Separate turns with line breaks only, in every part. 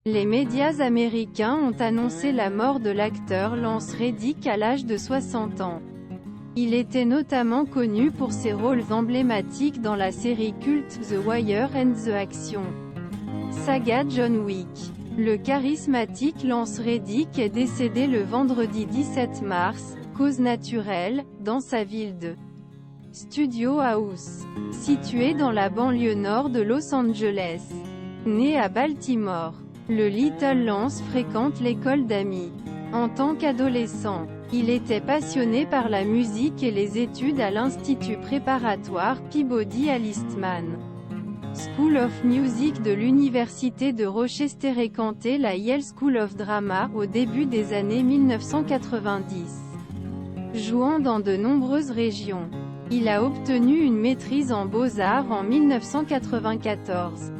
Les médias américains ont annoncé la mort de l'acteur Lance Reddick à l'âge de 60 ans. Il était notamment connu pour ses rôles emblématiques dans la série culte The Wire and the Action Saga John Wick. Le charismatique Lance Reddick est décédé le vendredi 17 mars, cause naturelle, dans sa ville de Studio House, située dans la banlieue nord de Los Angeles. Né à Baltimore, le Little Lance fréquente l'école d'amis. En tant qu'adolescent, il était passionné par la musique et les études à l'Institut préparatoire Peabody à l'Eastman School of Music de l'Université de Rochester-et-Canté, la Yale School of Drama, au début des années 1990. Jouant dans de nombreuses régions, il a obtenu une maîtrise en beaux-arts en 1994.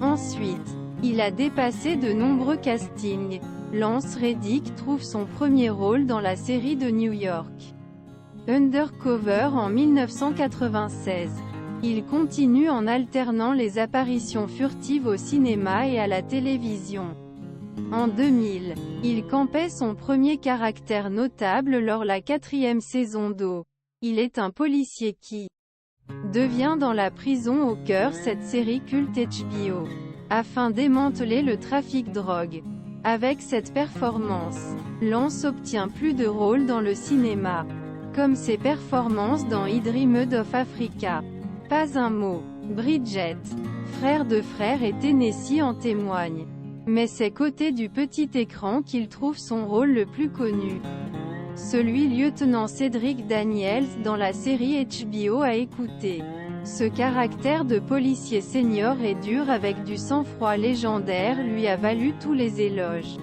Ensuite, il a dépassé de nombreux castings. Lance Reddick trouve son premier rôle dans la série de New York Undercover en 1996. Il continue en alternant les apparitions furtives au cinéma et à la télévision. En 2000, il campait son premier caractère notable lors la 4e saison d'O. Il est un policier qui devient dans la prison au cœur cette série culte HBO, afin démanteler le trafic drogue. Avec cette performance, Lance obtient plus de rôles dans le cinéma, comme ses performances dans I Dreamed of Africa. Pas un mot. Bridget, frère de frère et Tennessee en témoigne. Mais c'est côté du petit écran qu'il trouve son rôle le plus connu. Celui lieutenant Cédric Daniels dans la série HBO à écouter. Ce caractère de policier senior et dur avec du sang-froid légendaire lui a valu tous les éloges.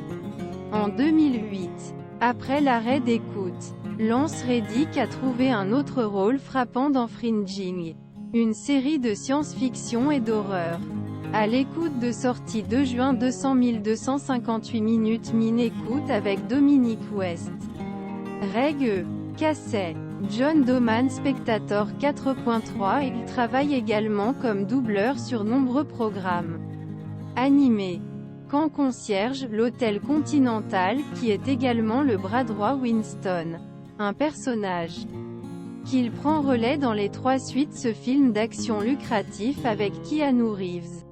En 2008, après l'arrêt d'écoute, Lance Reddick a trouvé un autre rôle frappant dans Fringing, une série de science-fiction et d'horreur. À l'écoute de sortie 2 juin 200 258 minutes min-écoute avec Dominique West. Reg E. Casset. John Doman Spectator 4.3. Il travaille également comme doubleur sur nombreux programmes animés. Camp Concierge, l'hôtel Continental, qui est également le bras droit Winston. Un personnage qu'il prend relais dans les 3 suites ce film d'action lucratif avec Keanu Reeves.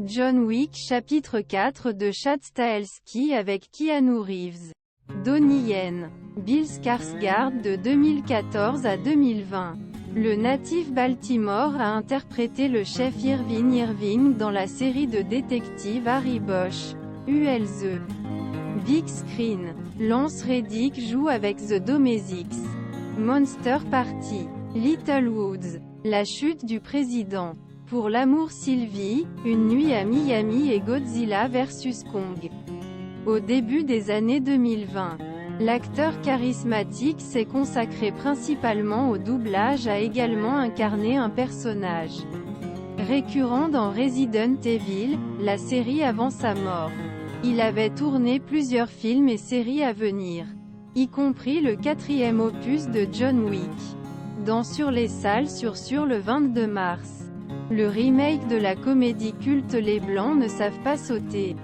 John Wick chapitre 4 de Chad Stahelski avec Keanu Reeves. Donnie Yen. Bill Skarsgård de 2014 à 2020. Le natif Baltimore a interprété le chef Irving dans la série de détectives Harry Bosch, ULZ. Big Screen. Lance Reddick joue avec The Domestics. Monster Party. Little Woods. La chute du président. Pour l'amour Sylvie, Une nuit à Miami et Godzilla vs Kong. Au début des années 2020, l'acteur charismatique s'est consacré principalement au doublage, a également incarné un personnage récurrent dans Resident Evil, la série avant sa mort. Il avait tourné plusieurs films et séries à venir, y compris le 4e opus de John Wick, dans Sur les salles sur le 22 mars. Le remake de la comédie culte Les Blancs ne savent pas sauter.